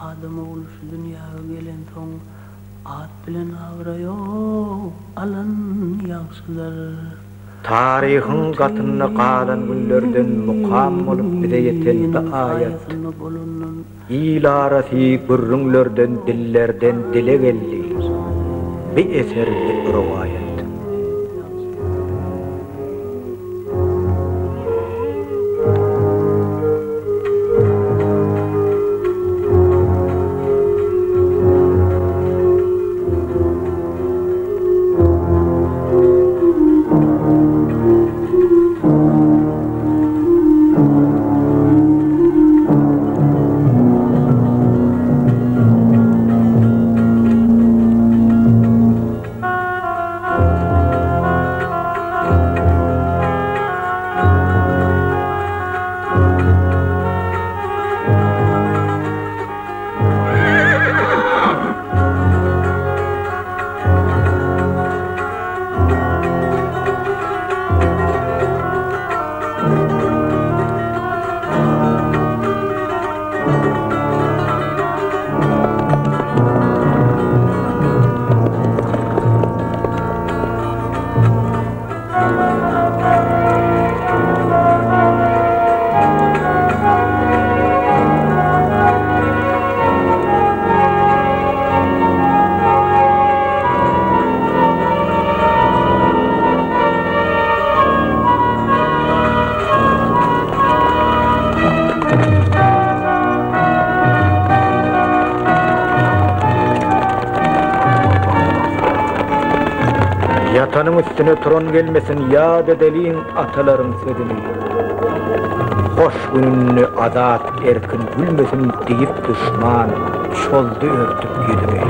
Adam oğlu şu dünyaya gelen son at bilen avrayo alan yaksılar. Tarihin katını qalan günlerden mukam olup bize yeten bir ayet. İl arası gürrünlerden dillerden dile geldi. Bir eserli rivayet. Yatanın üstüne tron gelmesin ya dedeliğin ataların sözünü. Hoş gününü azat erkin gülmesin deyip düşman çoldu örtüp yüzüne.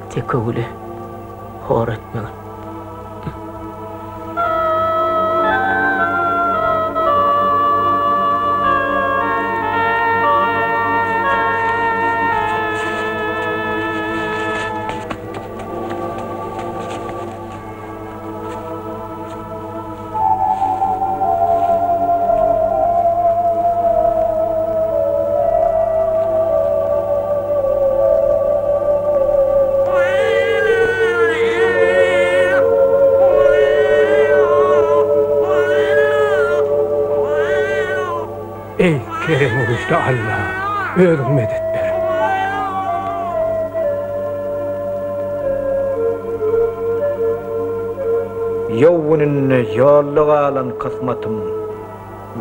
Tekavule horatman. Kerem oluştu Allah, özün medet ber. Yovunun yollu alan kısmatım,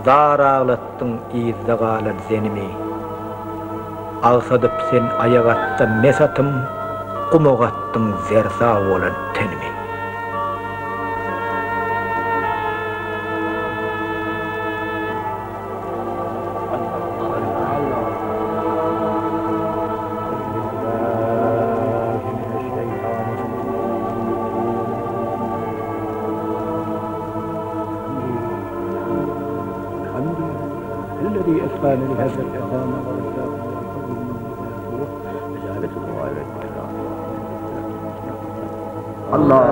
zar ağlattın izde kalan zenimi. Ağsadıp sen ayak attın mesatım, kumuk attın zersa olan tenimi. الذي أسقانا لهذا الإعظام ورزاقنا الفضل منه وجعلته على الله.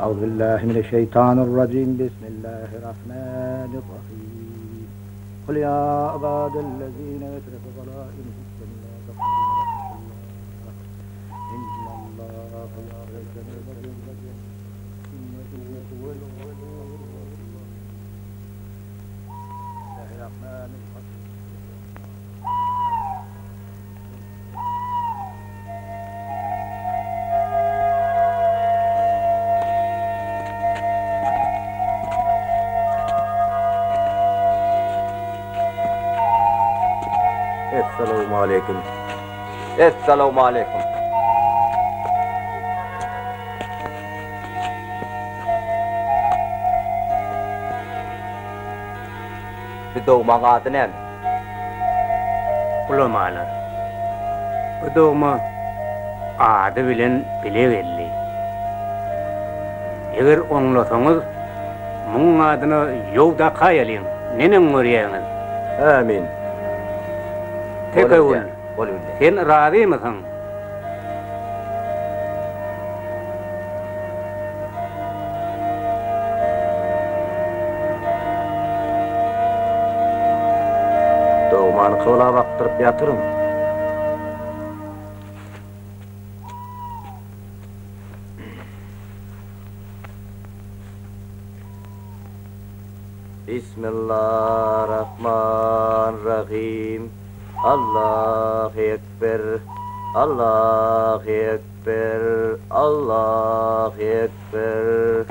أعوذ بالله من الشيطان الرجيم. بسم الله الرحمن الرحيم. قل يا عباد الذين يسرفوا على أنفسهم لا تقنطوا من رحمة الله إن الله يغفر الذنوب إنه هو الغفور الرحيم. الرحمن الرحيم. Esselamu aleyküm. Esselamu aleyküm. Bir doğma adı ne? Ulamalar. Bu doğma adı bilen bilevelli. Eğer onlasanız, bunun adını yolda kayalın. Nenen orayınız? Amin. Tek ol. Sen razı mısın? Doğman kıvla baktırıp yatırım. Bismillahirrahmanirrahim. Allahu Ekber. Allahu Ekber. Allahu Ekber.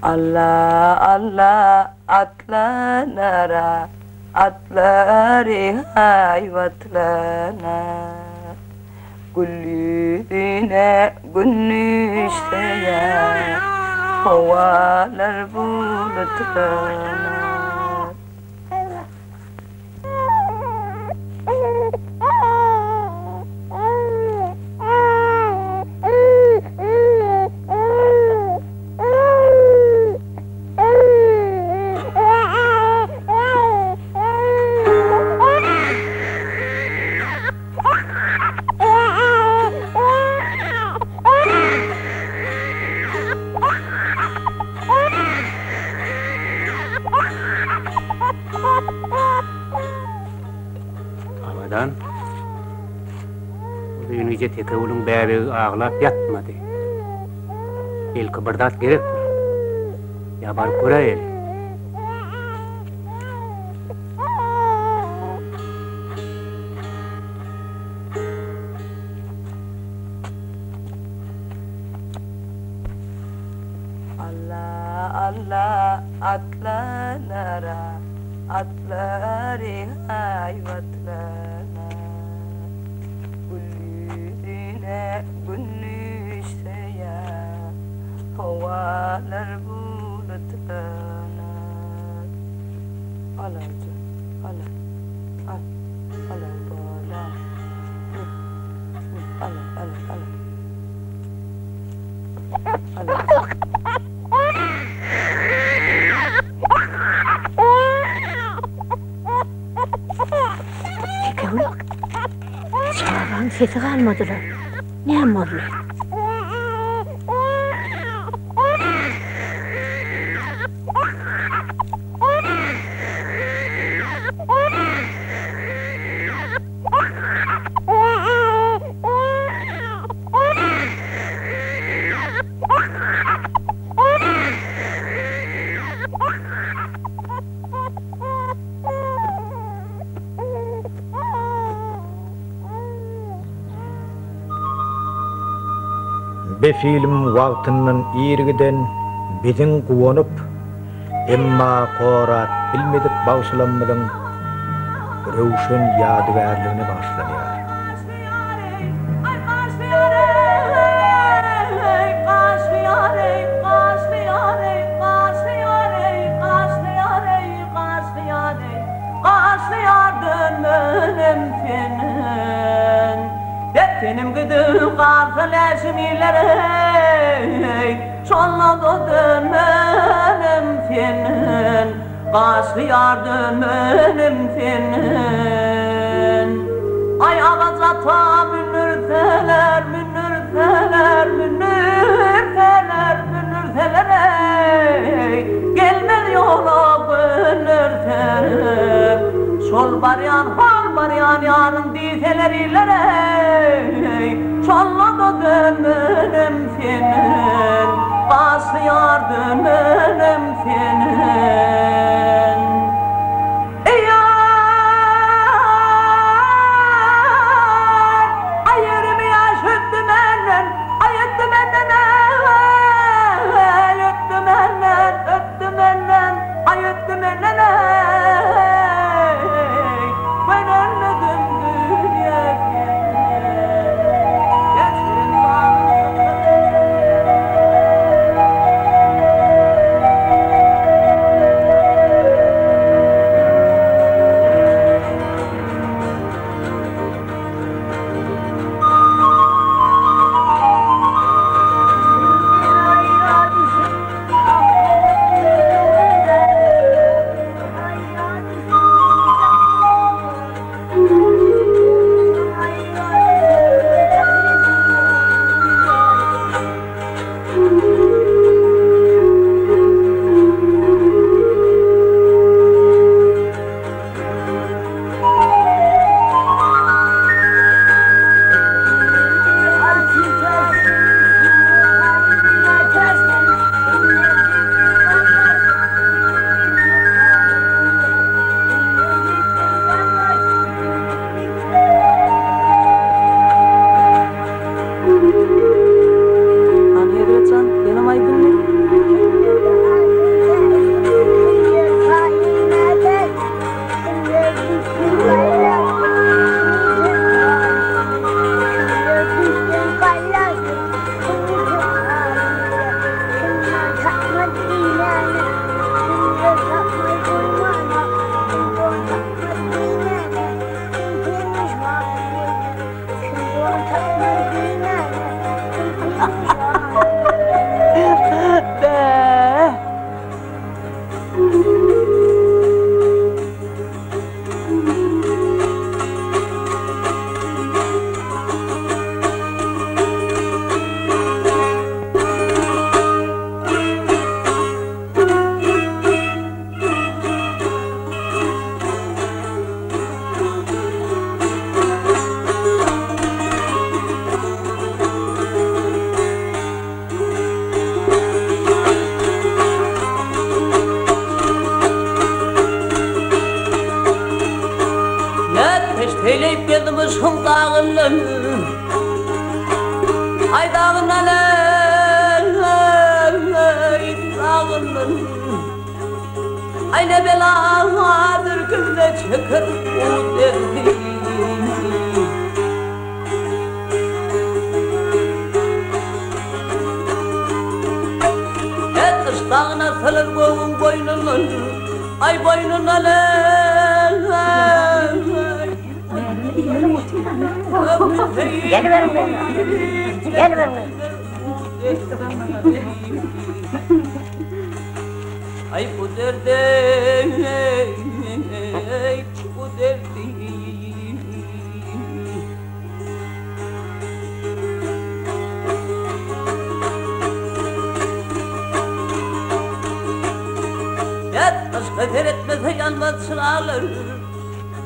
Allah Allah atlanara atları hayvatlana Güllüğüne günnüşteye havalar bulutlanar. Havadan o dünyece tekevulun bäbegi ağlap yatmadı. El kıbırdat gerek. Ya bar kura el. Allah Allah atlanara atları hayvatlana Güllüğüne günnüşteye havalar bulutlanar. Al al al al al. Kekavul, çağıran sesi kalmadılar. Ne yapmadılar? Befilim wagtyndan ýergiden biziň guwanyp, emma gorat bilmedik bagşlanmadan röwşen ýadygärligine başlanýar. Benim gıdım kartaleşim ileri Çolladı dönmenim senin Kaşlıyar dönmenim senin Ay ağazata münürseler Gelmez yola gönürseler Şol baryan hal baryan yarın dizeler illere Çolladı dönmenim senin Başlıyar dönmenim senin Ayırımı yaş öttü menden Ayıttı menden Öttü menden Ayıttı menden Ben ölmedim dünya Geçirin Eleyip gelmişim dağından Ay dağından dağından Ay ne beladır gözle çeker o derdi Kış dağına salır boğun boynundan Ay boynundan Gel ver bana. Gel ver bana. Ay bu derde, bu derdi. Yat başka etmese yanmaz çırağlar.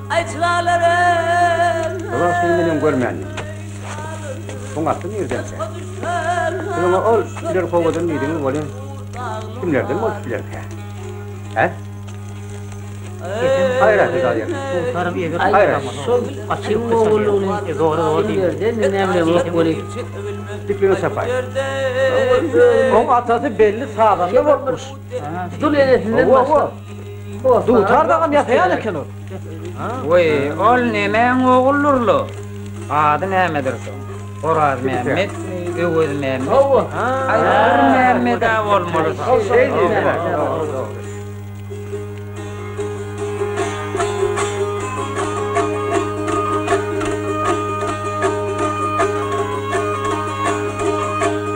Ay çırağlarım. Ulan seni benim görmeyendim. Son attın nereden sen? Sen ol, birer kovadan neydin oğlum? Kimlerden ol bilerken? He? Hayır artık hayır. Tarım eger. Hayır. Açık oğulluğunu doğru değil. Ne böyle Dikliğini sapay. Onun atası belli sağdan da vurmuş. Dul elesinden başla. Dutar da yatayan eken o. Oy, ol nemen oğullurlu. Adı nemedir son? Oraz Mehmet, Öwüz Mehmet. Ayar Mehmet olmalı. Şey değil.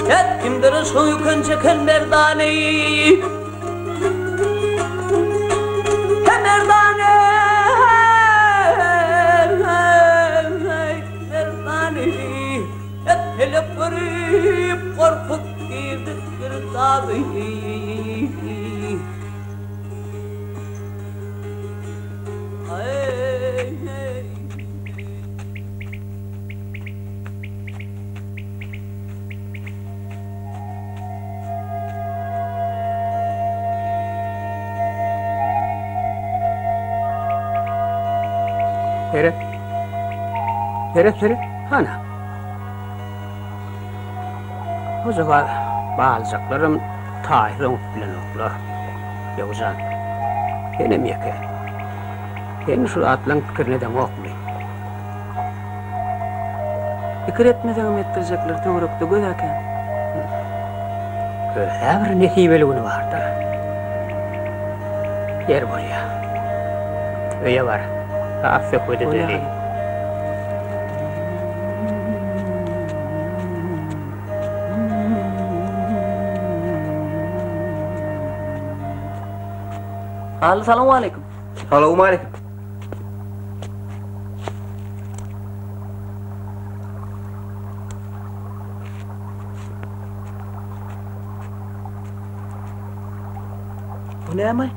Yat kimdir soyukun çeken merdaneyi. Merdane, merdane. Yat hele kırıp korkut girdi kırtadı. Tere. Ana. O zaman bağlayacaklarım Tahir'in bilen oklar. Yavuzan. Benim yeke. Ben şu atlan fikir neden okmayayım. Fikir etmeden ettirecekler doğrukta gözerken. Öyle bir nesibeli günü vardı. Yer buraya. Öyle var. Affet koydu dedi. Assalamu alaikum. Salamu aleyküm. Bu ne amay?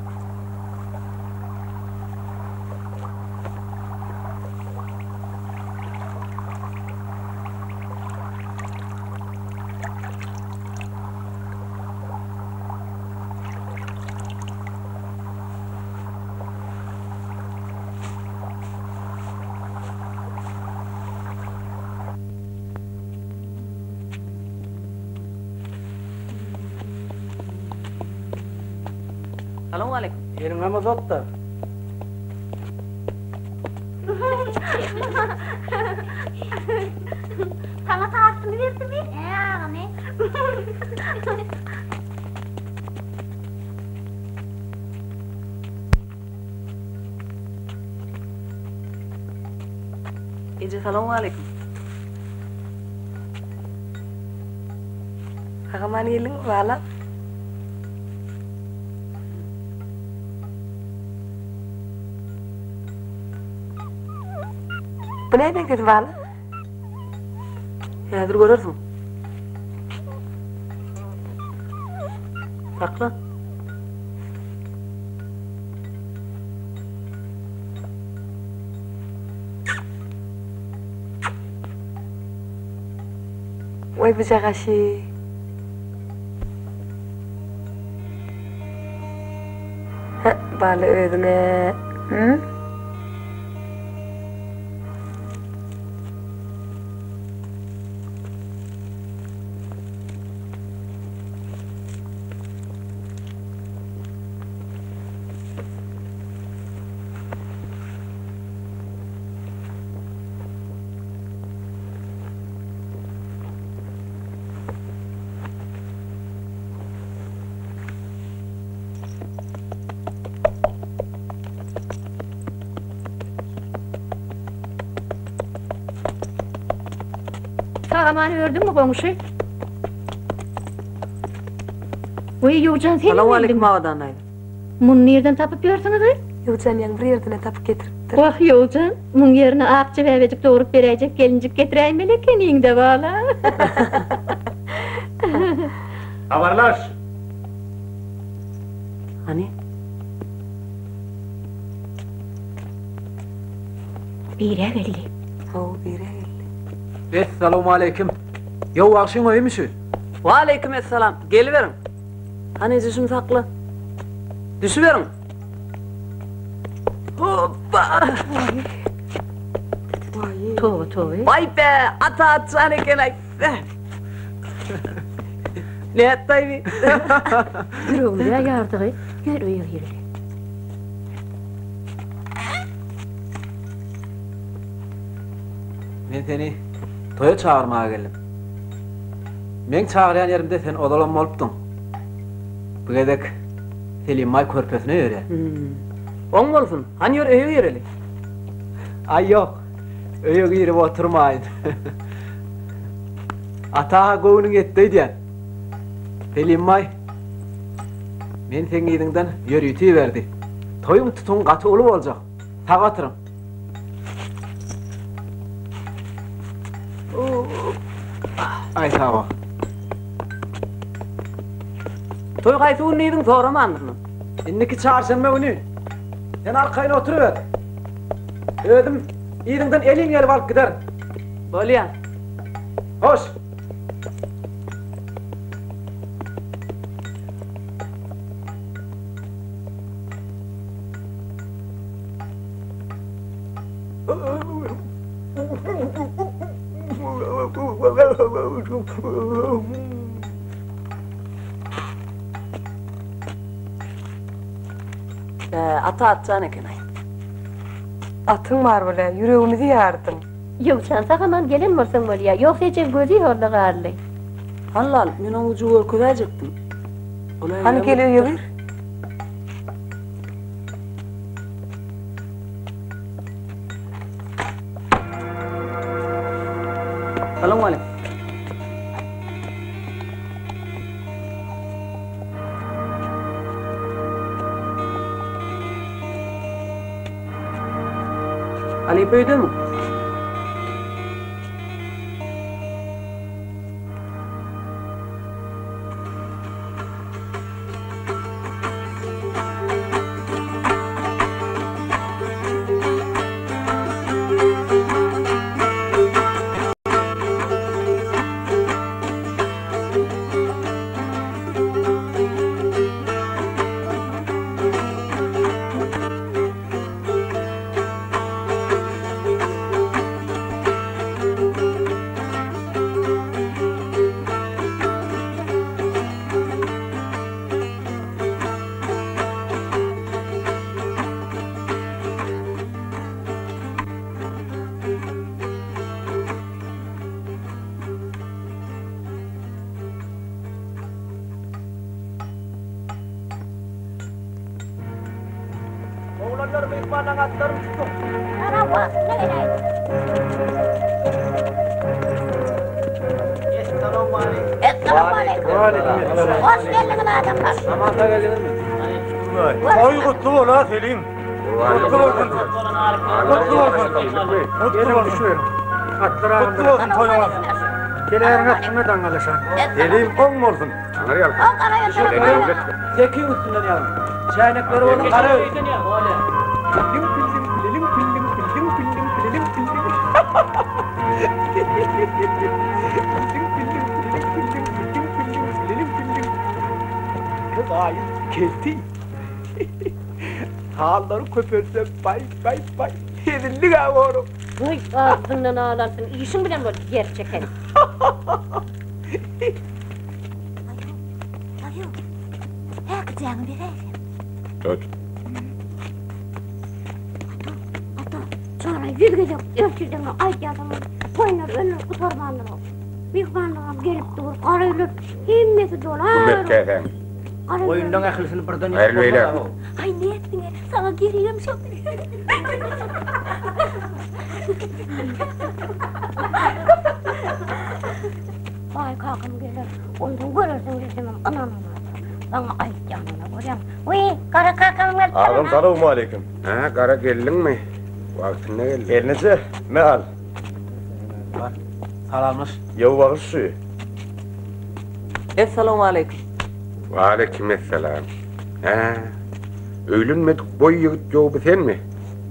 Assalamu alaikum. Yerin ama zotta. Sana tahtını verdi mi? Ne? Assalamu alaikum. Kamanilin wala. Bu nereden kötü wala? Ya dur görürsün. Sakla. Oy bıçak aşı. Bana ödüne. Hı? Sağamanı gördün mü komşu? Oy Yoğcan sen Salam mi aleyküm geldin? avadan aydı. Bunu nereden tapıp yiyorsunuz? Yoğcan yan bir yerden tapıp getiriptir. Vah Yoğcan, bunun yerine akçı bebecik doğurup verecek gelincik getireyim melekenin de valla. Haberlaş. Hani? Bire geldi. O bire geldi. Esselamu aleyküm. Yo akşam iyi misin? Wa aleyküm esselam. Geliverin. Hani düşüm saklı. Düşüverin. Hoppa. Toy. Vay be, ata atsan ekenay. Ne ettaybi? Yürü ya yardığı. Yürü. Men seni toya çağırmaya geldim. Men çağıran yerimde sen odalanma olupdun. Bu gedek Selimay körpesine yöre. On bolsun. Hani yer öýe yereli. Ay yok. Öyle girip oturmayın. Atağa goğunun ettiği diyen. Selimay. Men sen gidinden yürüytüyü verdi. Toyum tutun katı olup olacak. Tağa atırım. Ay tamam. Toy gaýsy unydyň soramandymy? İnniki çağırsanma onu. Sen arkayına oturuver. Ödüm, iyilinden elin gelip alıp gider. Bolýan. Hoş. Ata atsan ekenay. Atın var böyle, yüreğimizi yardın. Yoğcan sakaman gelin bolsun bolya. Yoksa hiç gözü horda garly. Halal, men oňa jogor közäjekdim. Hani geliyor bir? Salam aleyküm. Ali pöýde mi? Oğlanlar meyvandan atlarım tutun. Araba, ne gerek? Esselamu aleyküm. Esselamu aleyküm. Hoş geldiniz adamlar. Namazda geldiniz mi? Oy kutlu ol ha Selim. Kutlu olsun. Kutlu olsun. Kutlu olsun. Kutlu olsun toyuna. Gelerin hakkını dangalışan. Selim on olsun. O karaya Tekin üstünden yalım. Çaynakları onu kara öyle. Kız ayı geldi. Sağları köpürse bay. Yedinlik abi oğlum. Oy ağzından ağlarsın. İşin bilen böyle gerçekten. Alo. He kızağını vereyim. Öt. Ata. Sonra yüzgecek ölçüden ay adamı. Koyunlar önüne kutarmanlar ol. Bir bandığım gelip durur. Karayılır. Himmeti dolar. efendim. Oyundan akılsını buradan Hayırlı beyler. Ay ne ettin? Sana gireyim çok. Ay kalkım gelir. Ondan görürsün resimim anam. bana aytjanına görýän. Uy, kara kakamlar. Ağam salamu aleyküm. Ha, kara geldin mi? Vaktinde geldin. Elinize meal. Salamlaş. Yavu bağış suyu. Esselamu aleyküm. Ve aleykümselam. Ha, öylünmedik boy yigit joğubu sen mi?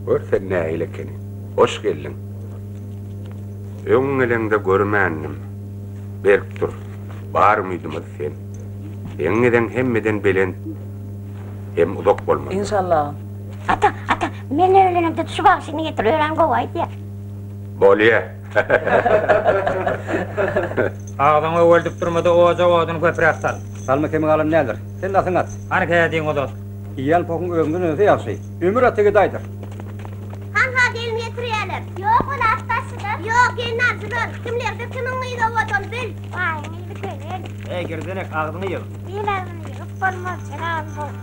Gör sen ne eylekeni. Hoş geldin. Öňelende görmändim. Berk dur. Bar mıydımız sen? Eňeden hemmeden belen hem uzak bolmaly. İnşallah. Ata, men öýlenemde şu bagşyny getirýän gowaýdy. Bolýa. Ağzını öldüp durmada o jawabını köprek sal. Salma kemi alım nedir? Sen nasıl at? Hani kayadiň odat. İyal pokun ömrün öze yaxşı. Ömür atege daydır. Hanha gelin getirýärler. Ýok, ola astasıdır. Ýok, gelin arzylar. Kimlerde kimin ýyda odan bil. Vay, ýyly köýler. Ey girdenek ağzını yığ. Ýylaryny ýyp bolmaz, selam bol.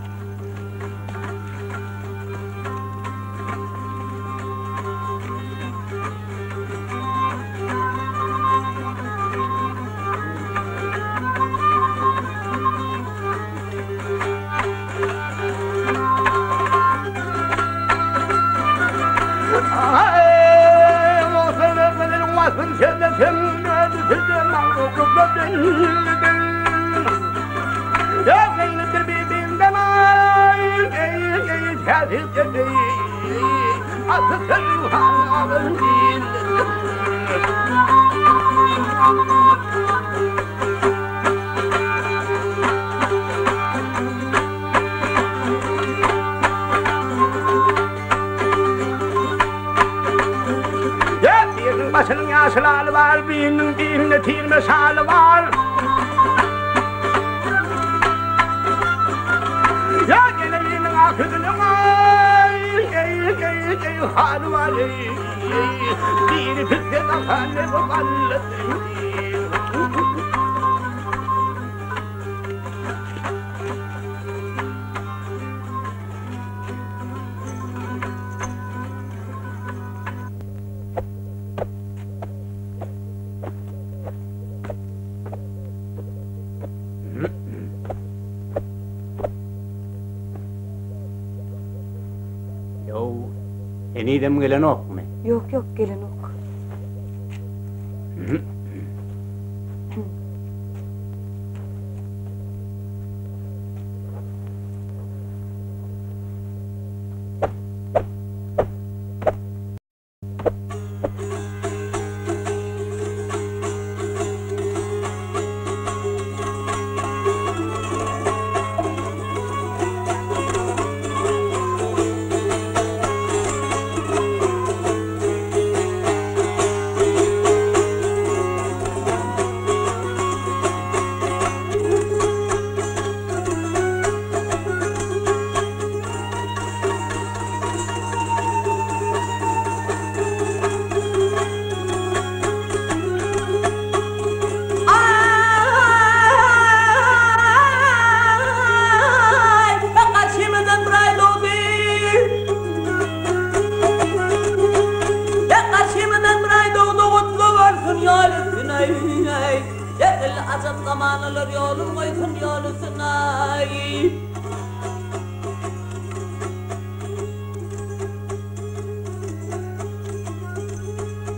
Başının yaşılalı var, birinin birine tirme şalı var. Ya geleğinin akıdının ey halı var ey. Biri püske kafalle baballe. Enidem gelen ok mu? Yok gelin ok.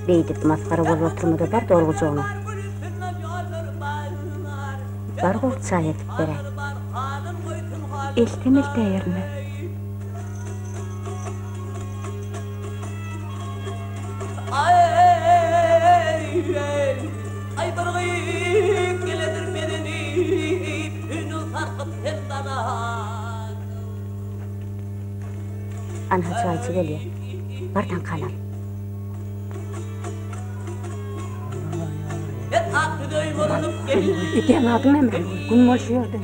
Beýdip maskara bolup oturmada bar dolguja onu. Bar gol çay etip berek. Eltem ýerine. Ay bargyp geledir bedeni, ünü sarkyp hendana. Anha çayçı gelýär. Bardan kalan. Eken adım emre, gün boşuyordu.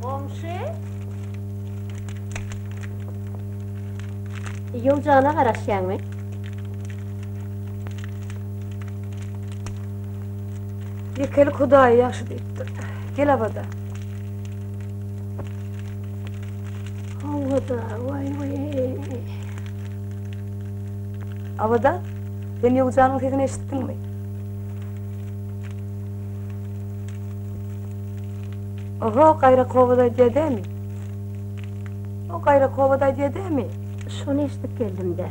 Komşu? Yolcağına garaşýan mı? Yekeli Hudaýy ýaşy diýipdir. Gel abada. Havada, vay vay. Havada? Ben yokcanın sesini eşittin mi? Oho, gayra kovada diye değil mi? O gayra kovada diye değil mi? Şunu eşitip geldim de.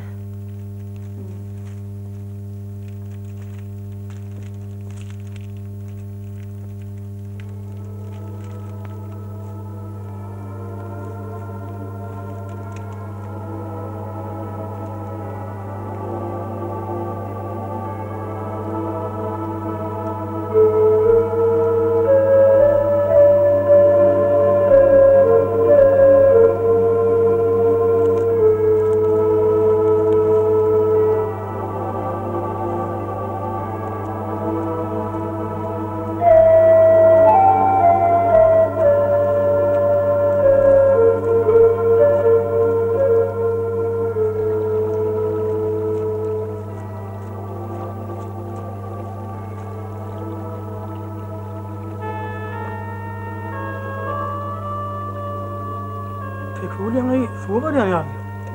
Tekrar su var yani.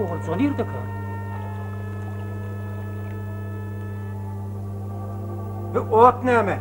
Olsa değil de kal. Ve ot ne mi?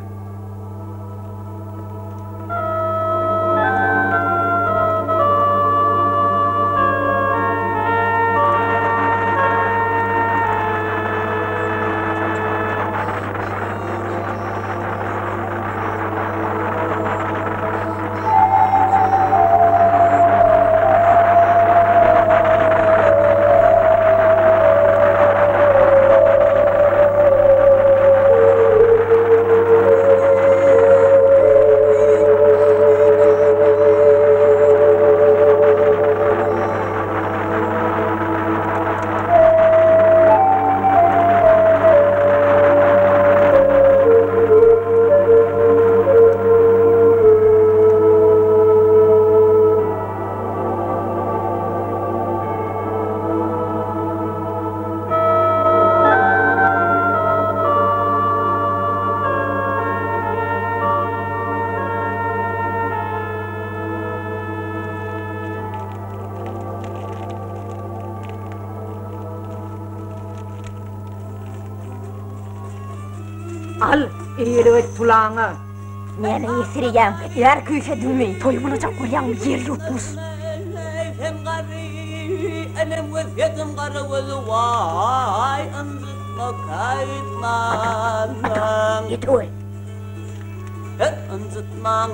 Al, eğri tulağını. Meni yesiriyem, yer köyse dümmeyin, toyumunu çakıryan yer yutmuş. Hem gari, enem ve yedim garı ve vay, anzıtma kayıtman. Git oy. Hep anzıtman.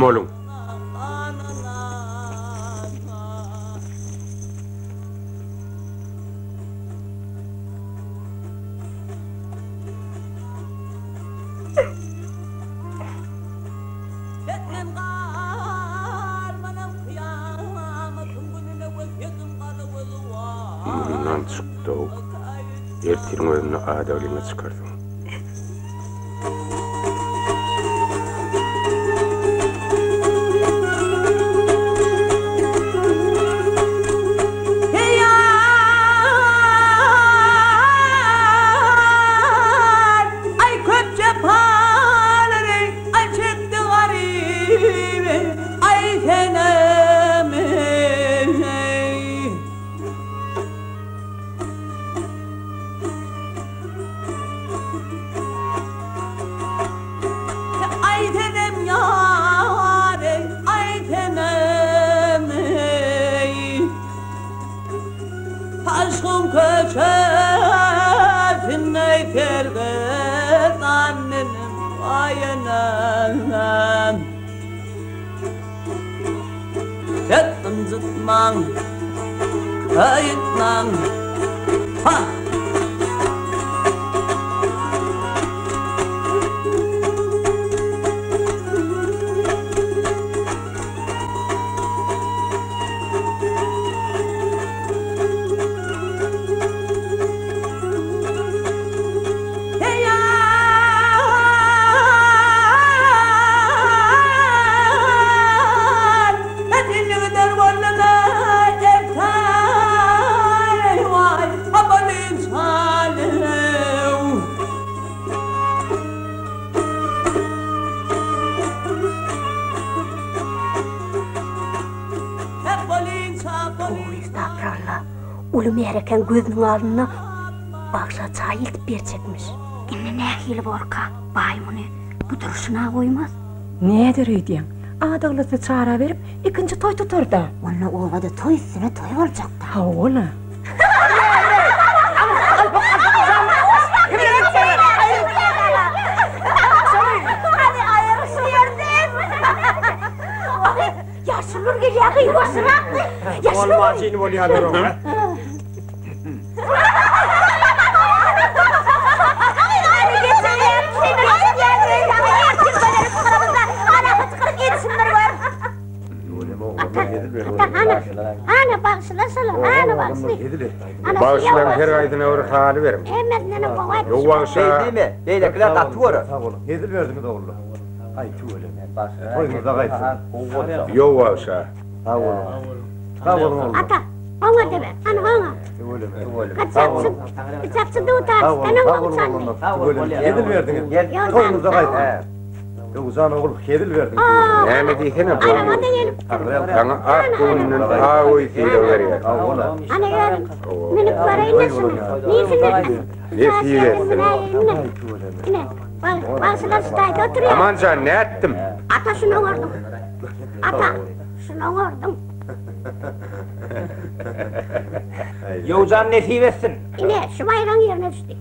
Oğlum. Bundan çıktı o. Ertirin özünü adalına çıkardım. Aşkım köşesine kerget annenin ayının Yettim zıtman kayıtlan Ha! Ulum erken gözünün aldığına baksa çay iltip berçekmiş. Emme nähili borka, baymunu bu duruşuna koymaz. Nedir öýdüň? Adaglasy çara berip ikinji toy tutarda. Ona ovada toy üstüne toy olacak da. Ha ola. Yaşılır geliyor yuvasına. Yaşılır. Olmaz yine oluyor. Ana bağışlasana, ana bağışlasana. Bağışlan her aydına uğra hali verim. Emmezlenin kovaydı. Yo bağışa. Değil mi? Beylekiler katı var. Yedil verdiniz oğlum. Ay tüvele. Toyunuz da kayıtsın. Yo bağışa. Sağ olun. Sağ olun oğlum. Ata, ona deme, ana ona. Kaçaksın, kaçaksın da utarsın, sana oğlum sen de. Yedil verdiniz. Toyunuz da kayıtsın. Uzan oğlum, yedil verdiniz. Näme diýsene bu? Ana ona gelip. Sana ak günün aoy fiýle berýär. Ana görün, minik parayı ne şunu? Ne fiýlesin? Ne? Bağışla stayda oturuyor. Aman can, ne ettim? Ata şunu vurdum. Ata, şunu vurdum. Yovcan ne fiýlesin? Yine şu bayrağın yerine düştü.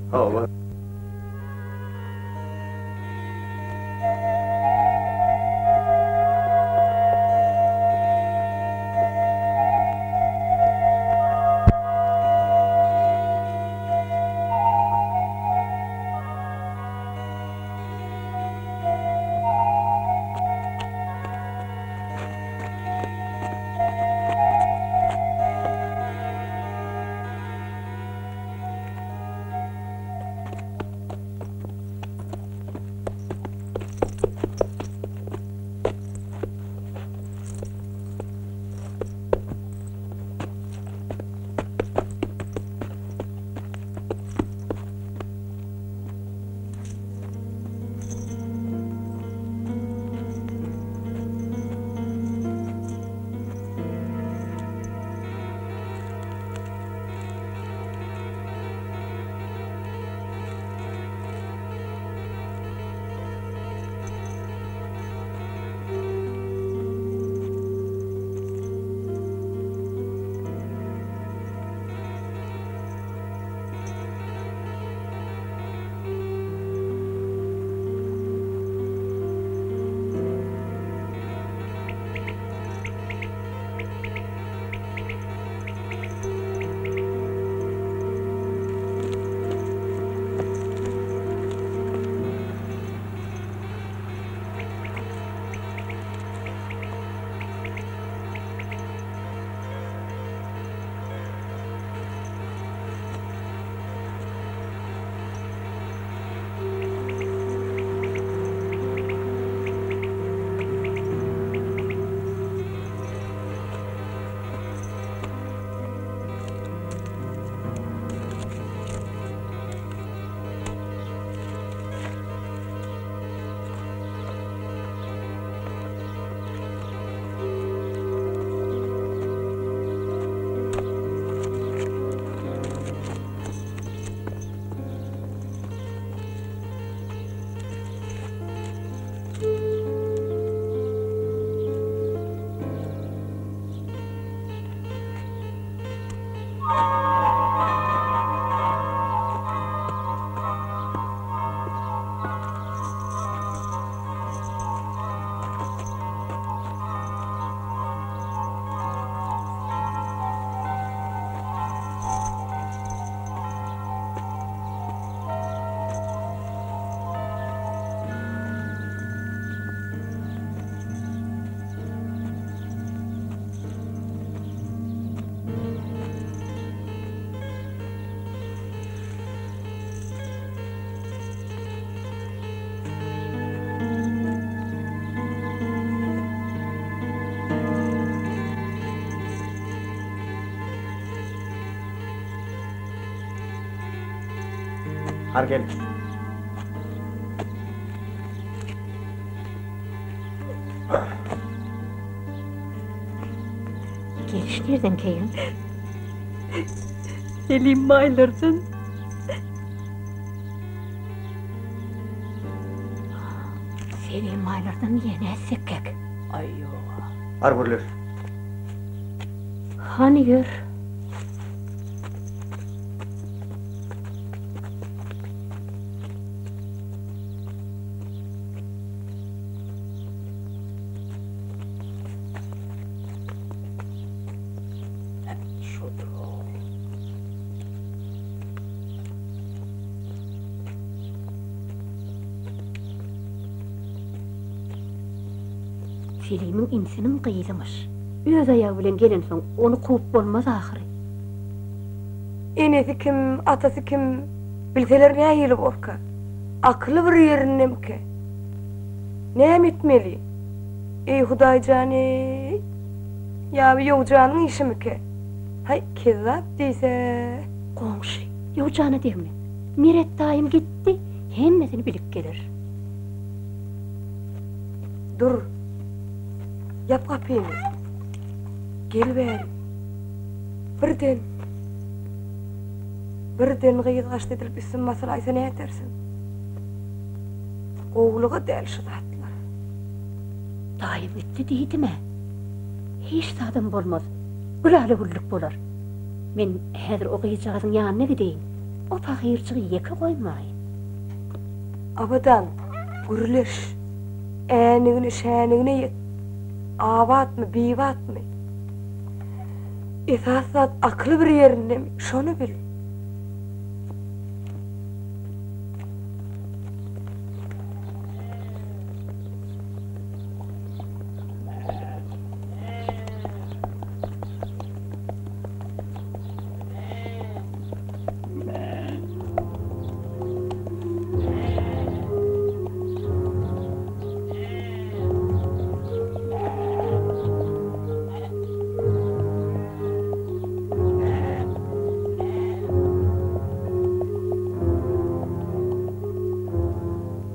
Har gel. Gelişlerden keyin Selim baylardan. Selim baylardan yine sekek. Ayyo. Arburlar. Hani yür? Selim'in insinin kıyılmış. Öz ayağı bilen gelen soň onu kuup bolmaz ahiri. Enesi kim, atası kim bilseler nähili borka. Aklı bir yerinemke. Näme etmeli? Ey Hudaýjany, ýa-da ýowjanyň işimike. Hay kezzap diýse, Goňşy, ýowjany derme. Miret daýym gitdi, hemmesini bilip gelir. dur. Yap kapyny. Gel beri. Birden gıyılgaç edilip üstün masal aysa ne etersin? Oğluğa del şıdatlar. Daýym gitdi diýdime. Hiç sadım bolmaz. Gülali güllük bolar. Men häzir o gyýjagazyň ýanyna gideýin. O pahyrçygy ýeke goýmaýyn. Abadan gürleş. Änigini şänigine yet. Abat mı, bibat mı? Esasat aklı bir yerinde mi? Şonu bil.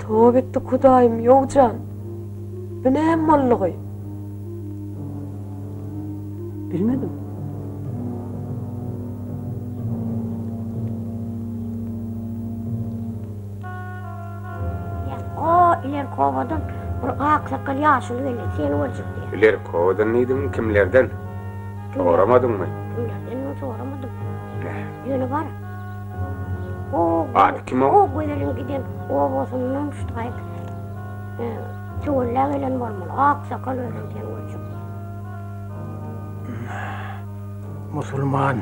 Tövbe Hudaýym, ýowjan. Bu näme mallygy? Bilmedim. O iler kovadan bir aksakal ýaşyl geldi, seni öldürdi. Biler kowadan idim kimlerden? Soramadın mı? Kimlerden soramadım. Ýöne bar. Adı kim o? O gölerin giden o bosundan tutayıp çoğulla gelen bolmaly. Aksakal ölen seni öldürdi. Musulman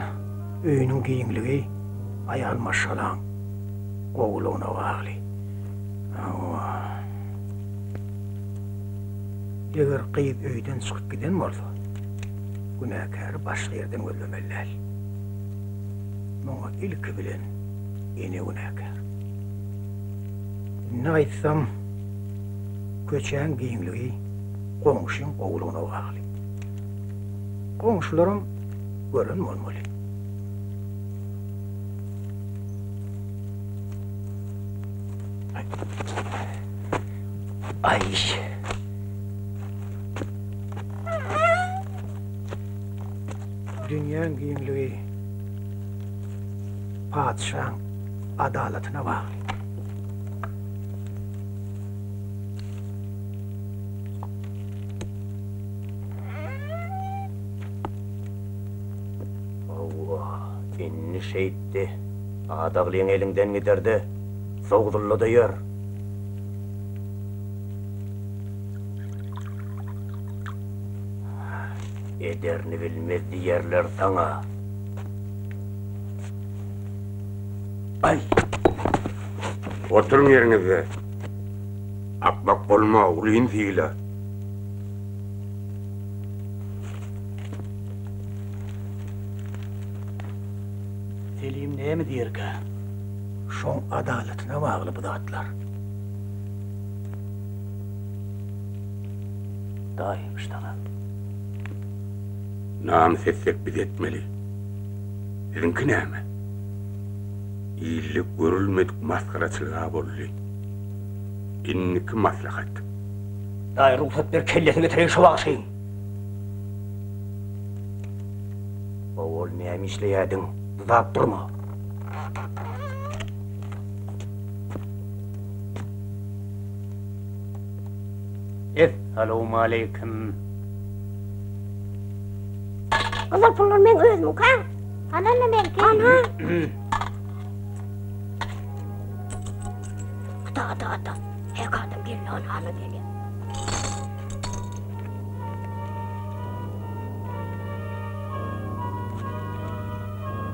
öýüniň giýinligi aýal maşalaň gowulugyna bagly. Eger gyýyp öýden çykyp giden bolsa, günäkär başga ýerden öldürmelär. Muňa ilki bilen ene günäkär. Ne aýtsam, köçen giýinligi goňşyň gowulugyna bagly. Goňşularyň görün bolmaly. Ay. Dünýäň giýinligi padşahyň adalatyna bagly. Inni şeýitdi. Adaglyň elinden giderdi. Sogdully da ýer. Ederni bilmezdi yerler taňa. Ay! Oturuň ýeriňizde. Akmak bolma, ulyn fiýla. Selim näme diýerkä? Şoň adalatyna bagly bu zatlar. Daýym iştana. Nam sessek biz etmeli. Sizinki näme? İyilik görülmedik maskaraçylyga boldy. Inniki maslahat. Daýy ruhsat ber kellesini getirýän şu bagşyň. Owul näme işleýädiň? uzap durma. Esselamu aleyküm. Kızıl pullar men özüm kan. Ananla belki. Ana. Ata. Her kadın gelin onu ana geliyor.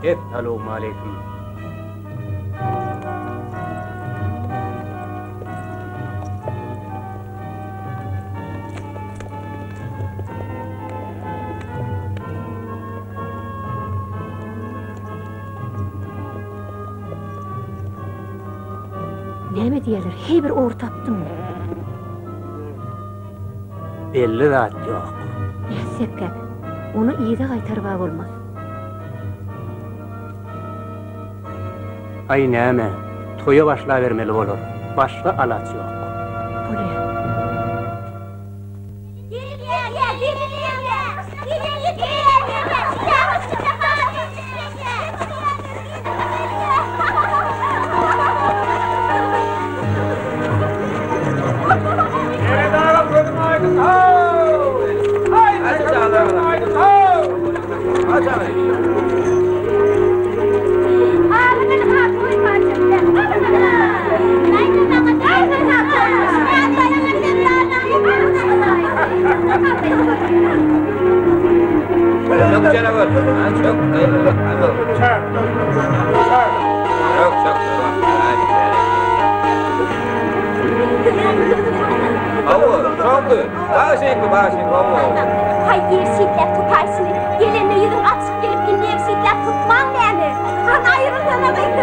Esselamu aleyküm. Näme diýerler? Heber oğur tapdym. Belli zat yok. Näsek onu iyide gaýtarba bolmaz. Ay näme? Toya başla vermeli bolur. Başka alaç yok. Hayır, şiddet tutarsın. Gelenle yüzün açık gelip dinleyip şiddet tutmam yani. Han ayrıldığına bakın.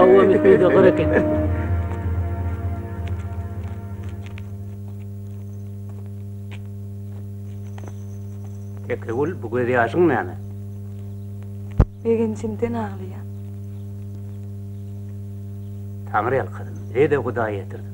Allah mitmeydi qaraken. Tekegül bu gözi yaşın näme? Begincimden ağlayan. Tanrı yalkadın. Ede Hudaýa ýetirdim.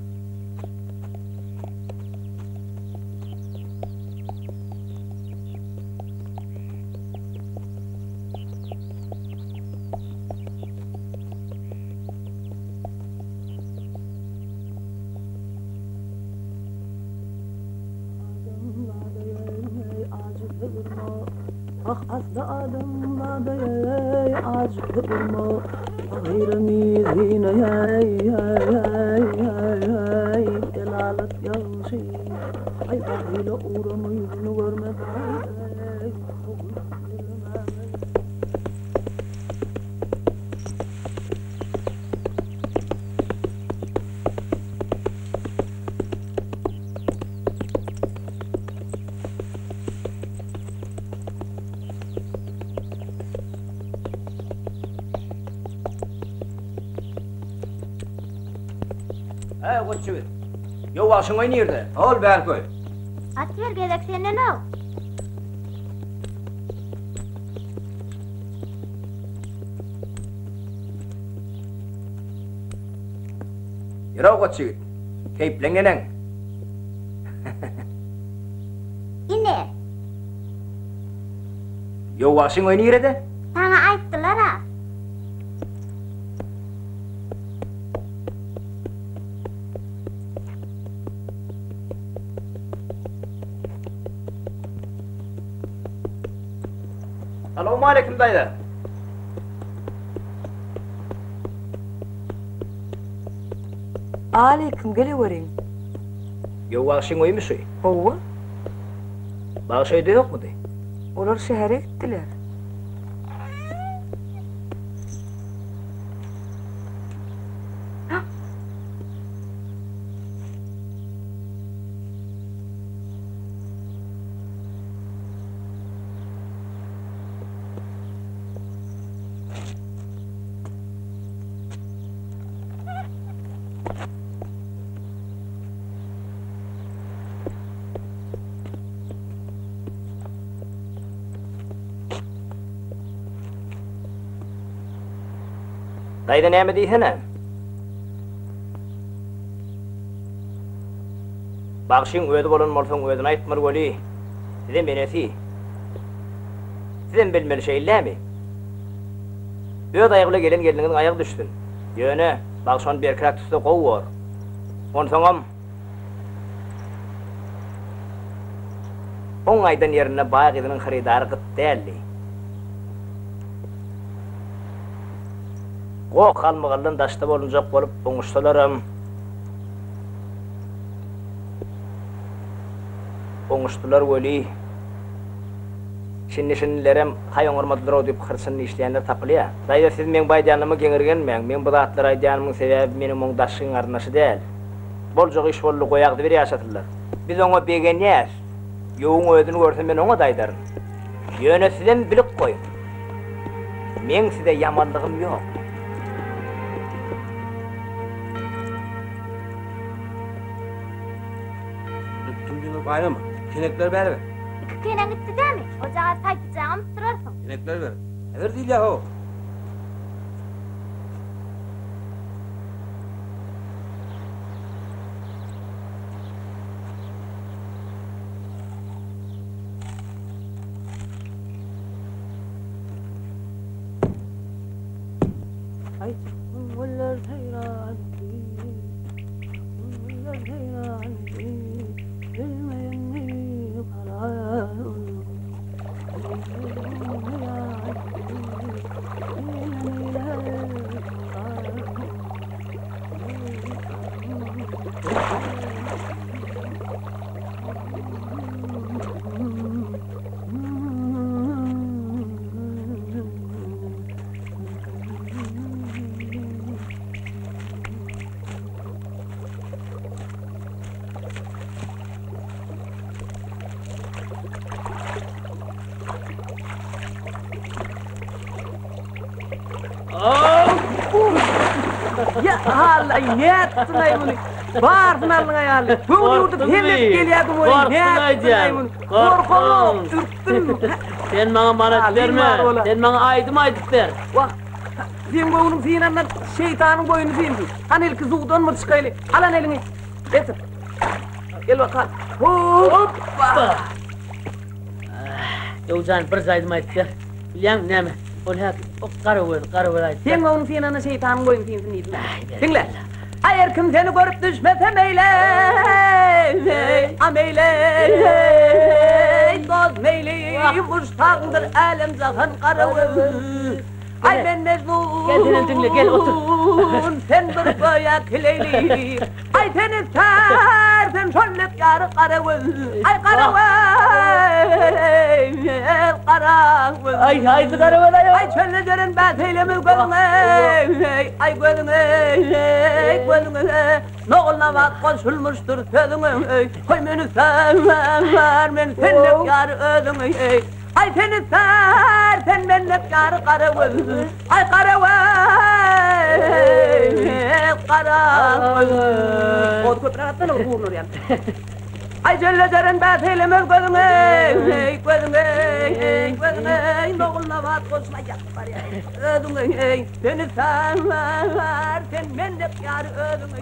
Ah aslı adamlarda yey acı durma Gayrımizine yey Delalet yavşi Ay bakıyla uğramı yüzünü görmeden Koççubit. Yo başın oy nerede? Ol Berkoy. At ver gerek senden al. Yürü Koççubit. Keyplengenen. İne. Yo başın oy nerede? Sana aittılar ha. Selamu aleyküm dayı. Aleyküm, geliverin. Yo başın oy musun? Ova, Bağışayda yok mu de? olar şehre gittiler. Dayda näme diýsene? Bagşyň öýdi bolan bolsaň özüne aýtmaly boli. Sizem menesi. Sizem bilmeli şeýlerämi? Öýde aýagyla gelen geliniň aýagy düşdün. Ýöne, bagşyň bir krak tüsde gowy bar. Onsoňam on aydan yerine baý gyzynyň haridary gyt däldi. O kalmağından daşta bolunjak bolup oňuşdalaram. Oňuşdular weli. Şinnilerem hay oňurmadylar diýip hyrsyny işleýänler tapylýar. Daýda siz men baýdanymy geňirgenmäň. Men bu zatlar aýdýanymyň sebebi menim oň daşyň arnaşy däl. Boljak iş bolly goýagdy bir ýaşatdylar. Biz oňa begenýär. Ýoğun öýdüni görsem men oňa daýdarym. Ýöne sizem bilip goýun. Men size ýamanlygym ýok. Bayram, kenekler ver. İki kenek gitti değil mi? Ocağa saytacağım durarsın. Kenekler ver. Ver değil ya o. Ay muller hayran. Muller hayran. Bilmeyeni kararım. Ya Allah yetsin ayımını. Varsın Allah'ın ayarlı. Bunu yutup henüz geliyordum oraya. Yetsin ayımını. Korkulum, ürktüm. Sen bana manat verme. Sen bana aydım ver. Bak, sen boğunum sinanla şeytanın boyunu sindi. Hani el kızı udan mı çıkaylı? Alan elini. Getir. Gel bakalım. Hoppa. Yavuzan bir saydım ver. Bilen ne mi? Olha, o karı aydı. Sen boğunum sinanla şeytanın boyunu sindi. Dinle. Eğer kim seni görüp düşmese meyle, ameyle, dost meyli, muştağındır elem zahan karavı. Ay ben Mecnun, gel dinle, gel otur. Sen bir boyak leyli, ay sen ister, sen şöllep yarı karavı. Ay karavı, karavı. Ay haydi karavı. Ay çölle görün ben seylemi gözüne, ay gözüne, gözüne. Noğulna bak koşulmuştur sözüne, koy beni sever, ben senlep yarı özüne. Ay seni ser, sen benlep yarı karavı. Ay karavı, karavı. Ot kötürakattan vurulur yani. Ay çölle görün ben seylemi gözüne, gözüne, gözüne. Noğulna bak koşulacak var ya, özüne. Seni sever, sen benlep yarı özüne.